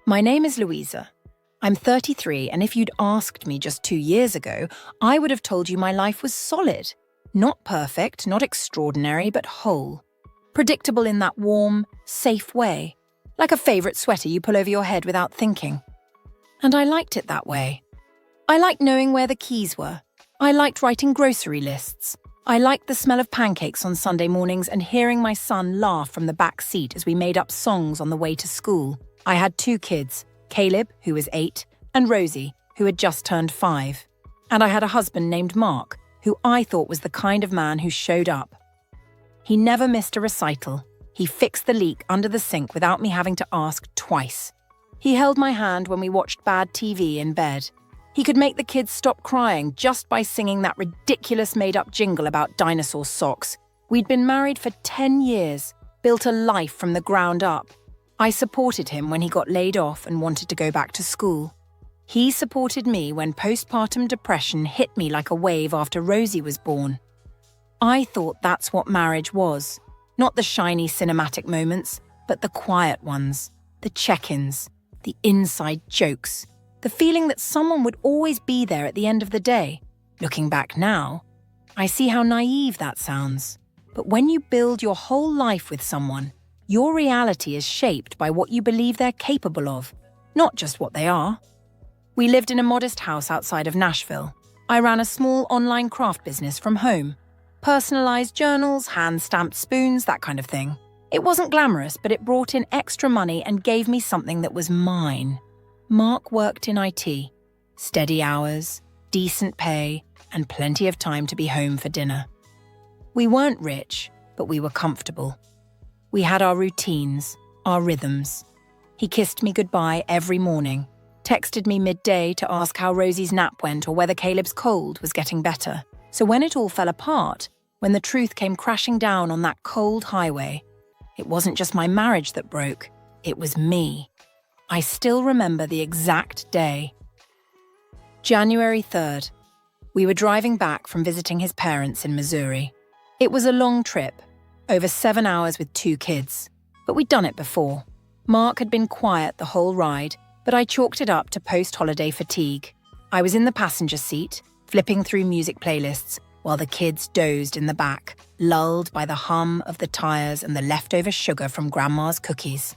My name is Louisa. I'm 33, and if you'd asked me just 2 years ago, I would have told you my life was solid. Not perfect, not extraordinary, but whole. Predictable in that warm, safe way. Like a favourite sweater you pull over your head without thinking. And I liked it that way. I liked knowing where the keys were. I liked writing grocery lists. I liked the smell of pancakes on Sunday mornings and hearing my son laugh from the back seat as we made up songs on the way to school. I had 2 kids, Caleb, who was 8, and Rosie, who had just turned 5. And I had a husband named Mark, who I thought was the kind of man who showed up. He never missed a recital. He fixed the leak under the sink without me having to ask twice. He held my hand when we watched bad TV in bed. He could make the kids stop crying just by singing that ridiculous made-up jingle about dinosaur socks. We'd been married for 10 years, built a life from the ground up. I supported him when he got laid off and wanted to go back to school. He supported me when postpartum depression hit me like a wave after Rosie was born. I thought that's what marriage was. Not the shiny cinematic moments, but the quiet ones, the check-ins, the inside jokes, the feeling that someone would always be there at the end of the day. Looking back now, I see how naive that sounds. But when you build your whole life with someone, your reality is shaped by what you believe they're capable of, not just what they are. We lived in a modest house outside of Nashville. I ran a small online craft business from home. Personalized journals, hand-stamped spoons, that kind of thing. It wasn't glamorous, but it brought in extra money and gave me something that was mine. Mark worked in IT. Steady hours, decent pay, and plenty of time to be home for dinner. We weren't rich, but we were comfortable. We had our routines, our rhythms. He kissed me goodbye every morning, texted me midday to ask how Rosie's nap went or whether Caleb's cold was getting better. So when it all fell apart, when the truth came crashing down on that cold highway, it wasn't just my marriage that broke, it was me. I still remember the exact day. January 3rd. We were driving back from visiting his parents in Missouri. It was a long trip, over 7 hours with 2 kids, but we'd done it before. Mark had been quiet the whole ride, but I chalked it up to post-holiday fatigue. I was in the passenger seat, flipping through music playlists, while the kids dozed in the back, lulled by the hum of the tires and the leftover sugar from Grandma's cookies.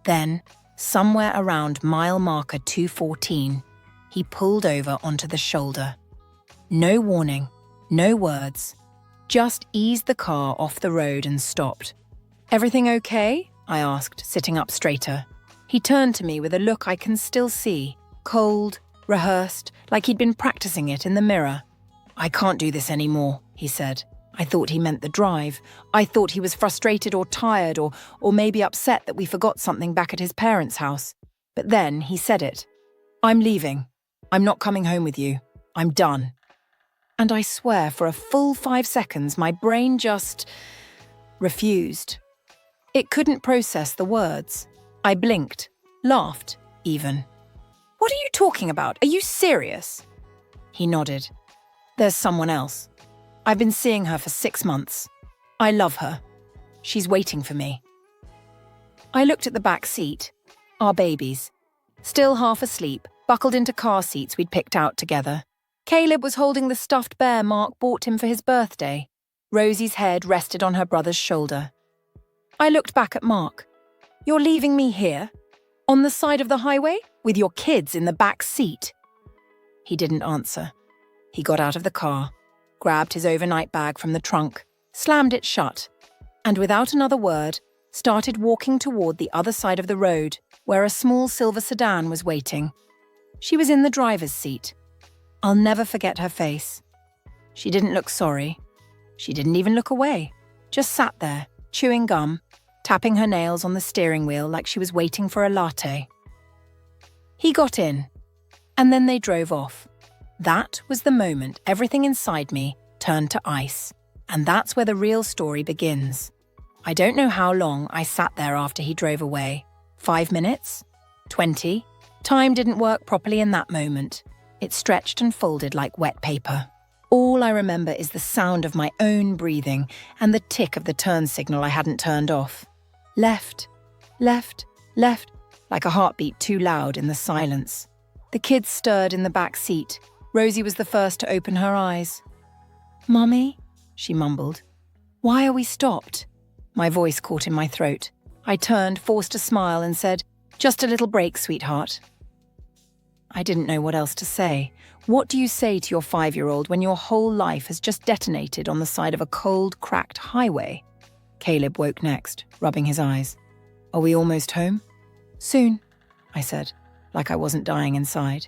Then, somewhere around mile marker 214, he pulled over onto the shoulder. No warning, no words. Just eased the car off the road and stopped. "Everything okay?" I asked, sitting up straighter. He turned to me with a look I can still see, cold, rehearsed, like he'd been practicing it in the mirror. "I can't do this anymore," he said. I thought he meant the drive. I thought he was frustrated or tired or maybe upset that we forgot something back at his parents' house. But then he said it. "I'm leaving. I'm not coming home with you. I'm done." And I swear for a full 5 seconds my brain just refused. It couldn't process the words. I blinked, laughed even. "What are you talking about? Are you serious?" He nodded. "There's someone else. I've been seeing her for 6 months. I love her. She's waiting for me." I looked at the back seat. Our babies. Still half asleep, buckled into car seats we'd picked out together. Caleb was holding the stuffed bear Mark bought him for his birthday. Rosie's head rested on her brother's shoulder. I looked back at Mark. "You're leaving me here? On the side of the highway? With your kids in the back seat?" He didn't answer. He got out of the car, grabbed his overnight bag from the trunk, slammed it shut, and without another word, started walking toward the other side of the road, where a small silver sedan was waiting. She was in the driver's seat. I'll never forget her face. She didn't look sorry. She didn't even look away. Just sat there, chewing gum, tapping her nails on the steering wheel like she was waiting for a latte. He got in, and then they drove off. That was the moment everything inside me turned to ice, and that's where the real story begins. I don't know how long I sat there after he drove away. 5 minutes? 20? Time didn't work properly in that moment. It stretched and folded like wet paper. All I remember is the sound of my own breathing and the tick of the turn signal I hadn't turned off. Left, left, left, like a heartbeat too loud in the silence. The kids stirred in the back seat. Rosie was the first to open her eyes. "Mummy," she mumbled. "Why are we stopped?" My voice caught in my throat. I turned, forced a smile, and said, "Just a little break, sweetheart." I didn't know what else to say. What do you say to your 5-year-old when your whole life has just detonated on the side of a cold, cracked highway? Caleb woke next, rubbing his eyes. "Are we almost home?" "Soon," I said, like I wasn't dying inside.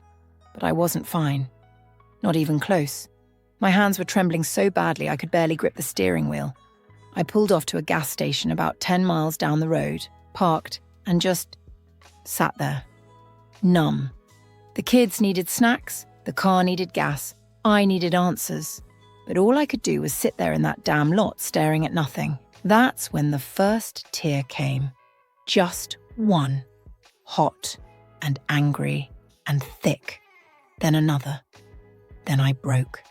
But I wasn't fine. Not even close. My hands were trembling so badly I could barely grip the steering wheel. I pulled off to a gas station about 10 miles down the road, parked, and just sat there. Numb. The kids needed snacks, the car needed gas, I needed answers. But all I could do was sit there in that damn lot staring at nothing. That's when the first tear came. Just one. Hot and angry and thick. Then another. Then I broke.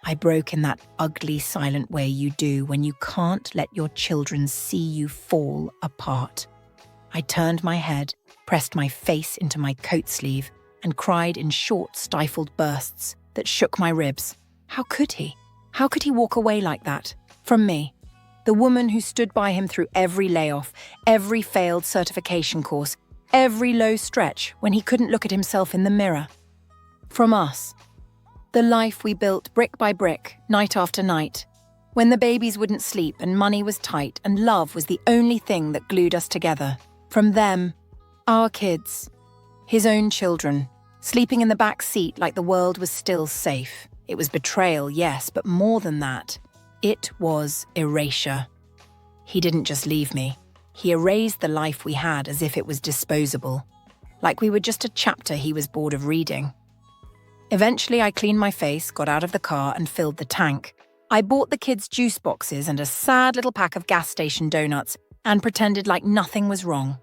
I broke in that ugly, silent way you do when you can't let your children see you fall apart. I turned my head, pressed my face into my coat sleeve, and cried in short, stifled bursts that shook my ribs. How could he? How could he walk away like that? From me, the woman who stood by him through every layoff, every failed certification course, every low stretch when he couldn't look at himself in the mirror. From us. The life we built brick by brick, night after night, when the babies wouldn't sleep and money was tight and love was the only thing that glued us together. From them, our kids, his own children, sleeping in the back seat like the world was still safe. It was betrayal, yes, but more than that, it was erasure. He didn't just leave me. He erased the life we had as if it was disposable, like we were just a chapter he was bored of reading. Eventually, I cleaned my face, got out of the car, and filled the tank. I bought the kids juice boxes and a sad little pack of gas station donuts and pretended like nothing was wrong.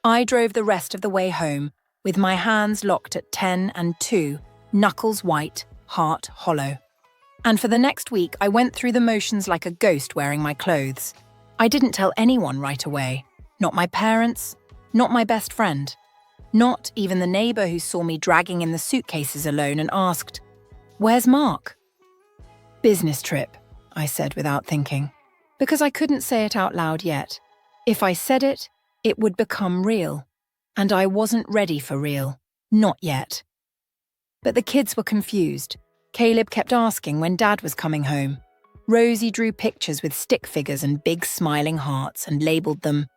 I drove the rest of the way home, with my hands locked at 10 and 2, knuckles white, heart hollow. And for the next week, I went through the motions like a ghost wearing my clothes. I didn't tell anyone right away. Not my parents, not my best friend. Not even the neighbour who saw me dragging in the suitcases alone and asked, "Where's Mark?" "Business trip," I said without thinking, because I couldn't say it out loud yet. If I said it, it would become real. And I wasn't ready for real. Not yet. But the kids were confused. Caleb kept asking when Dad was coming home. Rosie drew pictures with stick figures and big smiling hearts and labelled them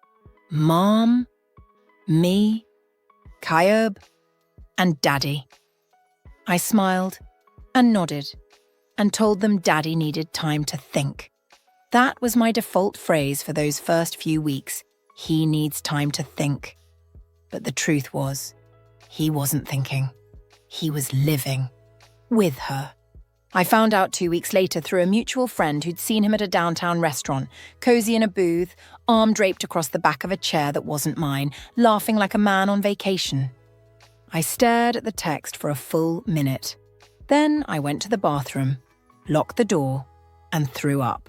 Mom, me, Kayub, and Daddy. I smiled and nodded and told them Daddy needed time to think. That was my default phrase for those first few weeks. He needs time to think. But the truth was, he wasn't thinking. He was living with her. I found out 2 weeks later through a mutual friend who'd seen him at a downtown restaurant, cozy in a booth, arm draped across the back of a chair that wasn't mine, laughing like a man on vacation. I stared at the text for a full minute. Then I went to the bathroom, locked the door, and threw up.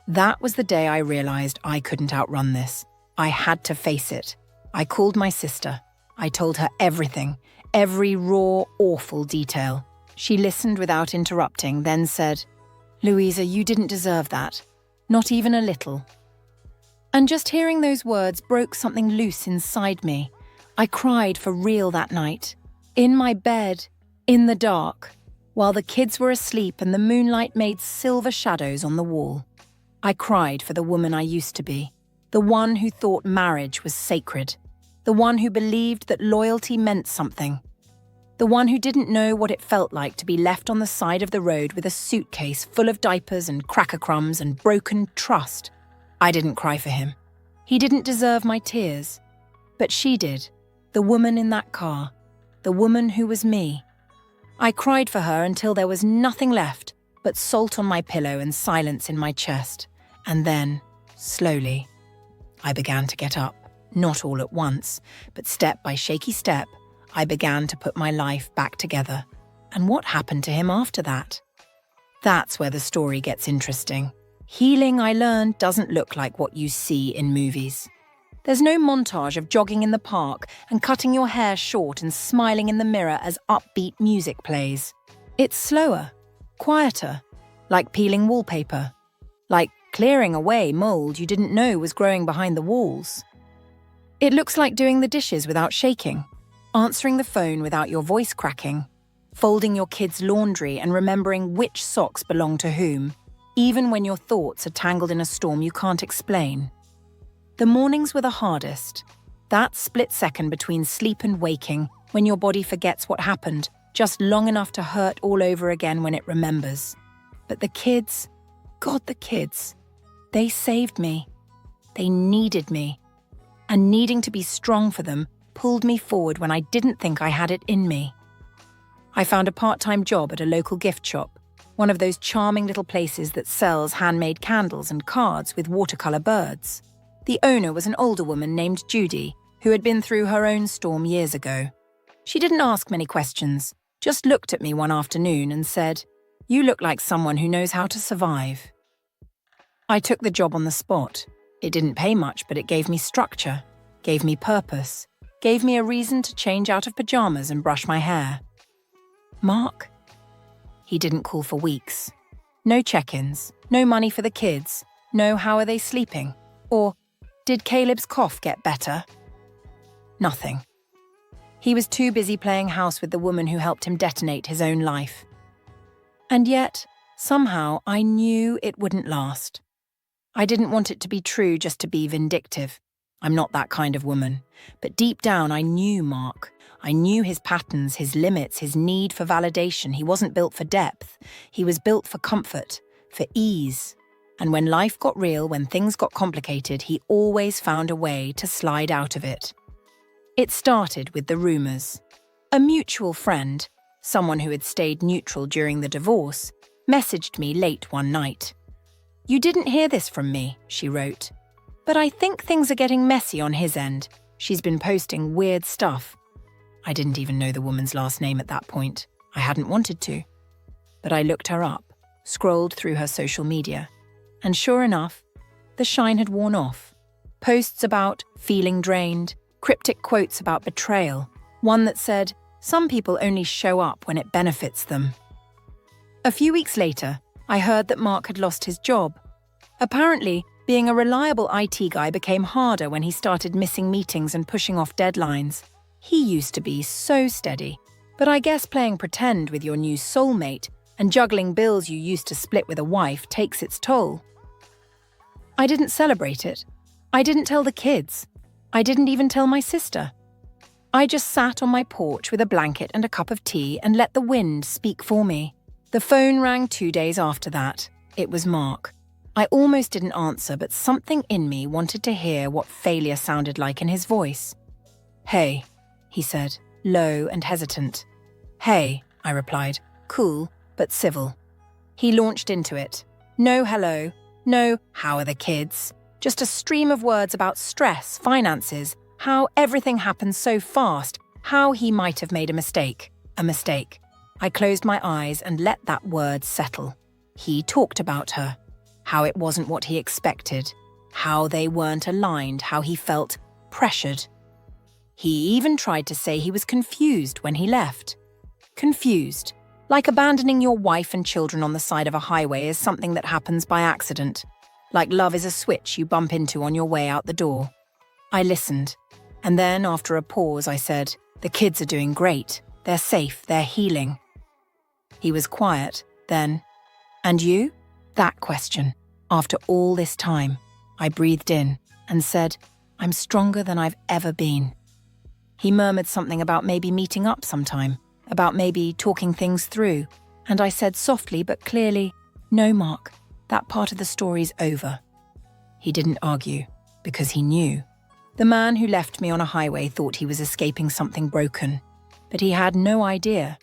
That was the day I realized I couldn't outrun this. I had to face it. I called my sister. I told her everything, every raw, awful detail. She listened without interrupting, then said, "Louisa, you didn't deserve that. Not even a little." And just hearing those words broke something loose inside me. I cried for real that night. In my bed, in the dark, while the kids were asleep and the moonlight made silver shadows on the wall. I cried for the woman I used to be. The one who thought marriage was sacred. The one who believed that loyalty meant something. The one who didn't know what it felt like to be left on the side of the road with a suitcase full of diapers and cracker crumbs and broken trust. I didn't cry for him. He didn't deserve my tears. But she did. The woman in that car. The woman who was me. I cried for her until there was nothing left but salt on my pillow and silence in my chest. And then, slowly, I began to get up. Not all at once, but step by shaky step, I began to put my life back together. And what happened to him after that? That's where the story gets interesting. Healing, I learned, doesn't look like what you see in movies. There's no montage of jogging in the park and cutting your hair short and smiling in the mirror as upbeat music plays. It's slower, quieter, like peeling wallpaper, like clearing away mold you didn't know was growing behind the walls. It looks like doing the dishes without shaking, answering the phone without your voice cracking, folding your kids' laundry and remembering which socks belong to whom, even when your thoughts are tangled in a storm you can't explain. The mornings were the hardest. That split second between sleep and waking, when your body forgets what happened, just long enough to hurt all over again when it remembers. But the kids, God, the kids, they saved me. They needed me. And needing to be strong for them pulled me forward when I didn't think I had it in me. I found a part-time job at a local gift shop, one of those charming little places that sells handmade candles and cards with watercolour birds. The owner was an older woman named Judy, who had been through her own storm years ago. She didn't ask many questions, just looked at me one afternoon and said, "You look like someone who knows how to survive." I took the job on the spot. It didn't pay much, but it gave me structure, gave me purpose, gave me a reason to change out of pajamas and brush my hair. Mark? He didn't call for weeks. No check-ins, no money for the kids, no how are they sleeping, or did Caleb's cough get better? Nothing. He was too busy playing house with the woman who helped him detonate his own life. And yet, somehow, I knew it wouldn't last. I didn't want it to be true just to be vindictive. I'm not that kind of woman. But deep down, I knew Mark. I knew his patterns, his limits, his need for validation. He wasn't built for depth. He was built for comfort, for ease. And when life got real, when things got complicated, he always found a way to slide out of it. It started with the rumours. A mutual friend, someone who had stayed neutral during the divorce, messaged me late one night. "You didn't hear this from me," she wrote. "But I think things are getting messy on his end. She's been posting weird stuff." I didn't even know the woman's last name at that point. I hadn't wanted to. But I looked her up, scrolled through her social media. And sure enough, the shine had worn off. Posts about feeling drained, cryptic quotes about betrayal, one that said, "Some people only show up when it benefits them." A few weeks later, I heard that Mark had lost his job. Apparently, being a reliable IT guy became harder when he started missing meetings and pushing off deadlines. He used to be so steady, but I guess playing pretend with your new soulmate and juggling bills you used to split with a wife takes its toll. I didn't celebrate it. I didn't tell the kids. I didn't even tell my sister. I just sat on my porch with a blanket and a cup of tea and let the wind speak for me. The phone rang 2 days after that. It was Mark. I almost didn't answer, but something in me wanted to hear what failure sounded like in his voice. "Hey," he said, low and hesitant. "Hey," I replied, cool but civil. He launched into it. No hello, no how are the kids, just a stream of words about stress, finances, how everything happens so fast, how he might have made a mistake. A mistake. I closed my eyes and let that word settle. He talked about her, how it wasn't what he expected, how they weren't aligned, how he felt pressured. He even tried to say he was confused when he left. Confused, like abandoning your wife and children on the side of a highway is something that happens by accident, like love is a switch you bump into on your way out the door. I listened, and then after a pause I said, "The kids are doing great. They're safe, they're healing." He was quiet, then, "And you?" That question, after all this time, I breathed in and said, "I'm stronger than I've ever been." He murmured something about maybe meeting up sometime, about maybe talking things through, and I said softly but clearly, "No, Mark, that part of the story's over." He didn't argue, because he knew. The man who left me on a highway thought he was escaping something broken, but he had no idea.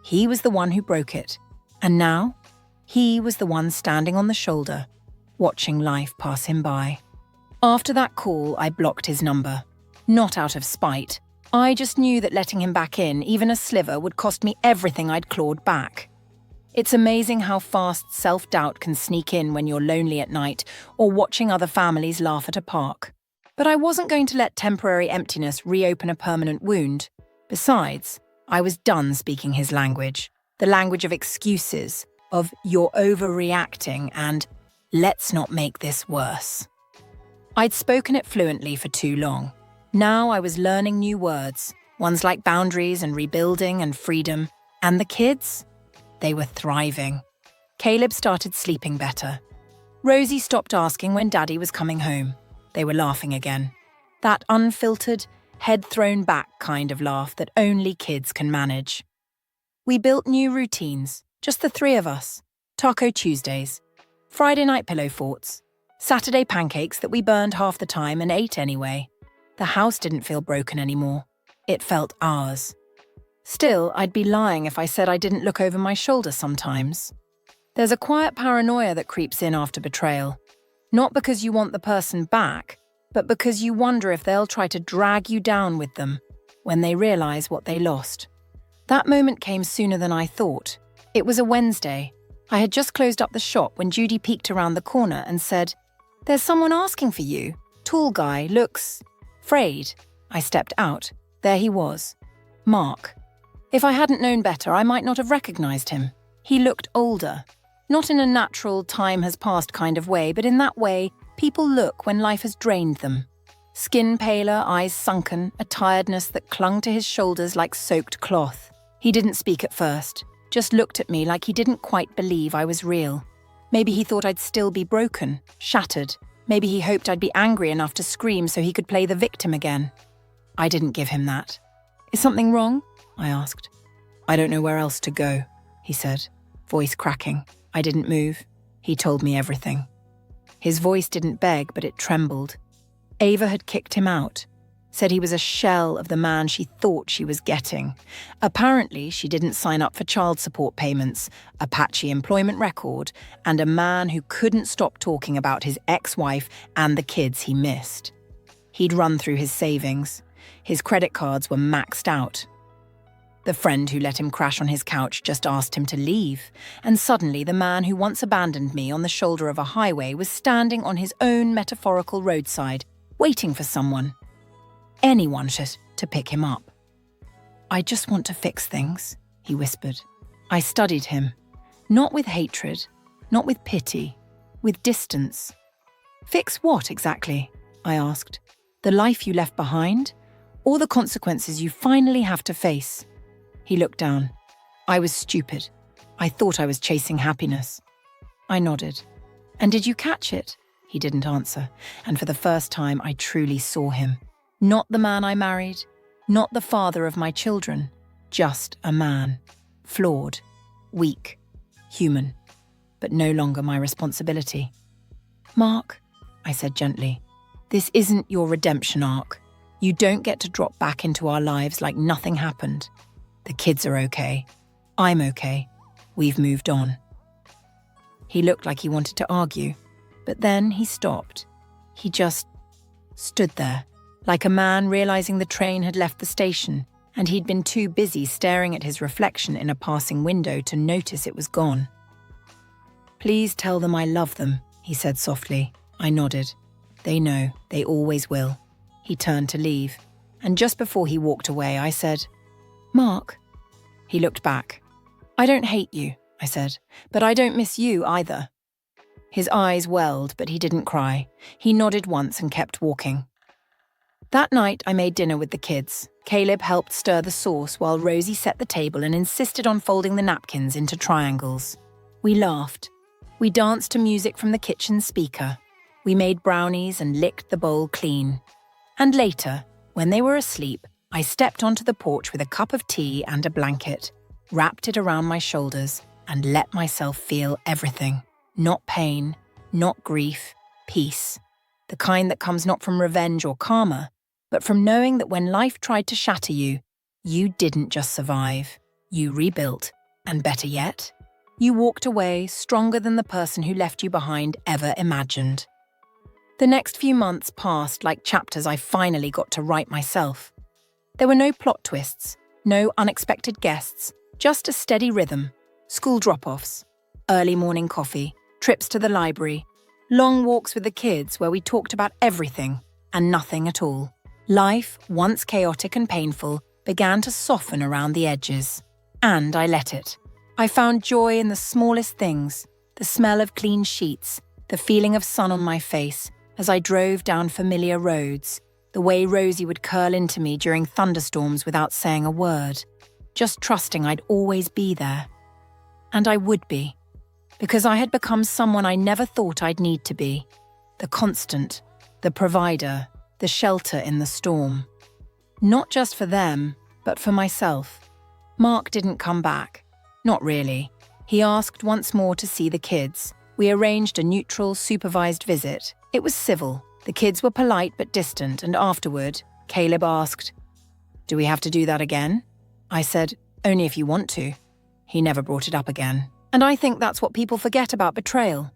He was the one who broke it, and now, he was the one standing on the shoulder, watching life pass him by. After that call, I blocked his number. Not out of spite. I just knew that letting him back in, even a sliver, would cost me everything I'd clawed back. It's amazing how fast self-doubt can sneak in when you're lonely at night or watching other families laugh at a park. But I wasn't going to let temporary emptiness reopen a permanent wound. Besides, I was done speaking his language, the language of excuses, of "you're overreacting" and "let's not make this worse." I'd spoken it fluently for too long. Now I was learning new words, ones like boundaries and rebuilding and freedom. And the kids? They were thriving. Caleb started sleeping better. Rosie stopped asking when Daddy was coming home. They were laughing again. That unfiltered, head-thrown-back kind of laugh that only kids can manage. We built new routines, just the three of us. Taco Tuesdays, Friday night pillow forts, Saturday pancakes that we burned half the time and ate anyway. The house didn't feel broken anymore. It felt ours. Still, I'd be lying if I said I didn't look over my shoulder sometimes. There's a quiet paranoia that creeps in after betrayal. Not because you want the person back, but because you wonder if they'll try to drag you down with them when they realize what they lost. That moment came sooner than I thought. It was a Wednesday. I had just closed up the shop when Judy peeked around the corner and said, "There's someone asking for you. Tall guy, looks frayed." I stepped out. There he was. Mark. If I hadn't known better, I might not have recognized him. He looked older. Not in a natural, time has passed kind of way, but in that way people look when life has drained them. Skin paler, eyes sunken, a tiredness that clung to his shoulders like soaked cloth. He didn't speak at first, just looked at me like he didn't quite believe I was real. Maybe he thought I'd still be broken, shattered. Maybe he hoped I'd be angry enough to scream so he could play the victim again. I didn't give him that. "Is something wrong?" I asked. "I don't know where else to go," he said, voice cracking. I didn't move. He told me everything. His voice didn't beg, but it trembled. Ava had kicked him out, said he was a shell of the man she thought she was getting. Apparently, she didn't sign up for child support payments, a patchy employment record, and a man who couldn't stop talking about his ex-wife and the kids he missed. He'd run through his savings. His credit cards were maxed out. The friend who let him crash on his couch just asked him to leave, and suddenly the man who once abandoned me on the shoulder of a highway was standing on his own metaphorical roadside, waiting for someone. Anyone to pick him up. "I just want to fix things," he whispered. I studied him, not with hatred, not with pity, with distance. "Fix what exactly?" I asked. "The life you left behind, or the consequences you finally have to face?" He looked down. I was stupid. I thought I was chasing happiness. I nodded. "And did you catch it?" He didn't answer, and for the first time I truly saw him. Not the man I married, not the father of my children, just a man. Flawed, weak, human, but no longer my responsibility. "Mark," I said gently, "this isn't your redemption arc. You don't get to drop back into our lives like nothing happened. The kids are okay. I'm okay. We've moved on." He looked like he wanted to argue, but then he stopped. He just stood there, like a man realizing the train had left the station, and he'd been too busy staring at his reflection in a passing window to notice it was gone. "Please tell them I love them," he said softly. I nodded. "They know, they always will." He turned to leave, and just before he walked away, I said, "Mark." He looked back. "I don't hate you," I said, "but I don't miss you either." His eyes welled, but he didn't cry. He nodded once and kept walking. That night, I made dinner with the kids. Caleb helped stir the sauce while Rosie set the table and insisted on folding the napkins into triangles. We laughed. We danced to music from the kitchen speaker. We made brownies and licked the bowl clean. And later, when they were asleep, I stepped onto the porch with a cup of tea and a blanket, wrapped it around my shoulders, and let myself feel everything. Not pain, not grief, peace. The kind that comes not from revenge or karma, but from knowing that when life tried to shatter you, you didn't just survive. You rebuilt, and better yet, you walked away stronger than the person who left you behind ever imagined. The next few months passed like chapters I finally got to write myself. There were no plot twists, no unexpected guests, just a steady rhythm. School drop-offs, early morning coffee, trips to the library, long walks with the kids where we talked about everything. and nothing at all. Life, once chaotic and painful, began to soften around the edges. And I let it. I found joy in the smallest things, the smell of clean sheets, the feeling of sun on my face as I drove down familiar roads, the way Rosie would curl into me during thunderstorms without saying a word, just trusting I'd always be there. And I would be, because I had become someone I never thought I'd need to be, the constant, the provider, the shelter in the storm. Not just for them, but for myself. Mark didn't come back. Not really. He asked once more to see the kids. We arranged a neutral, supervised visit. It was civil. The kids were polite but distant, and afterward, Caleb asked, "Do we have to do that again?" I said, "Only if you want to." He never brought it up again. And I think that's what people forget about betrayal.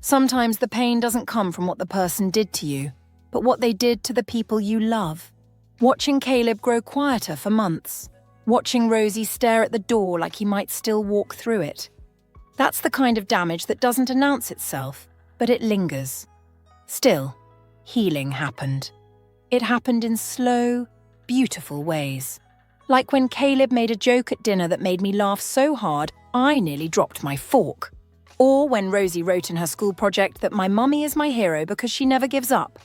Sometimes the pain doesn't come from what the person did to you, but what they did to the people you love. Watching Caleb grow quieter for months. Watching Rosie stare at the door like he might still walk through it. That's the kind of damage that doesn't announce itself, but it lingers. Still, healing happened. It happened in slow, beautiful ways. Like when Caleb made a joke at dinner that made me laugh so hard, I nearly dropped my fork. Or when Rosie wrote in her school project that my mummy is my hero because she never gives up.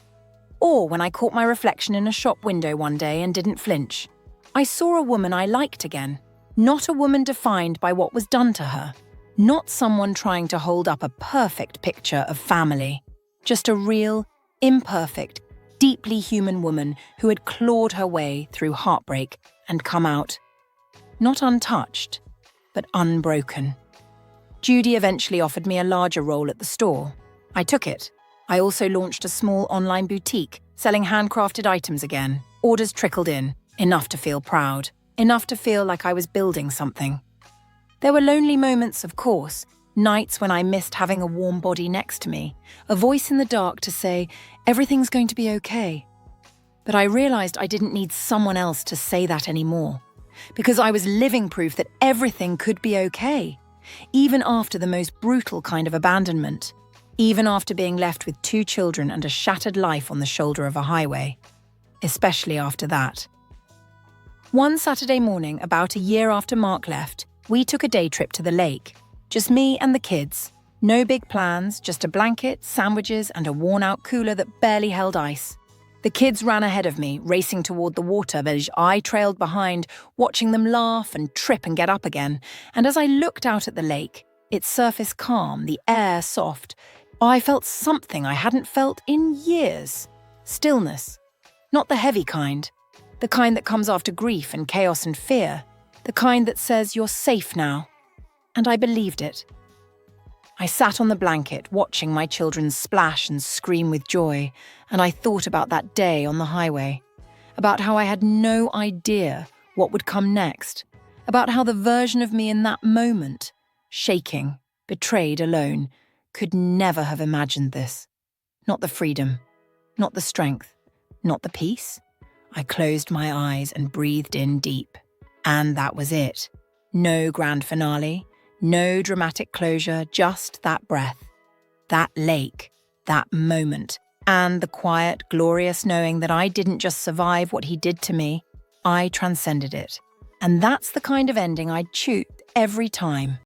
Or when I caught my reflection in a shop window one day and didn't flinch. I saw a woman I liked again, not a woman defined by what was done to her, not someone trying to hold up a perfect picture of family, just a real, imperfect, deeply human woman who had clawed her way through heartbreak and come out, not untouched, but unbroken. Judy eventually offered me a larger role at the store. I took it. I also launched a small online boutique, selling handcrafted items again. Orders trickled in. Enough to feel proud, enough to feel like I was building something. There were lonely moments, of course, nights when I missed having a warm body next to me, a voice in the dark to say, "Everything's going to be okay." But I realized I didn't need someone else to say that anymore, because I was living proof that everything could be okay, even after the most brutal kind of abandonment, even after being left with 2 children and a shattered life on the shoulder of a highway, especially after that. One Saturday morning, about a year after Mark left, we took a day trip to the lake. Just me and the kids. No big plans, just a blanket, sandwiches, and a worn-out cooler that barely held ice. The kids ran ahead of me, racing toward the water, but I trailed behind, watching them laugh and trip and get up again. And as I looked out at the lake, its surface calm, the air soft, I felt something I hadn't felt in years. Stillness. Not the heavy kind. The kind that comes after grief and chaos and fear. The kind that says you're safe now. And I believed it. I sat on the blanket, watching my children splash and scream with joy, and I thought about that day on the highway, about how I had no idea what would come next, about how the version of me in that moment, shaking, betrayed, alone, could never have imagined this. Not the freedom, not the strength, not the peace. I closed my eyes and breathed in deep. And that was it. No grand finale, no dramatic closure, just that breath, that lake, that moment, and the quiet, glorious knowing that I didn't just survive what he did to me, I transcended it. And that's the kind of ending I'd choose every time.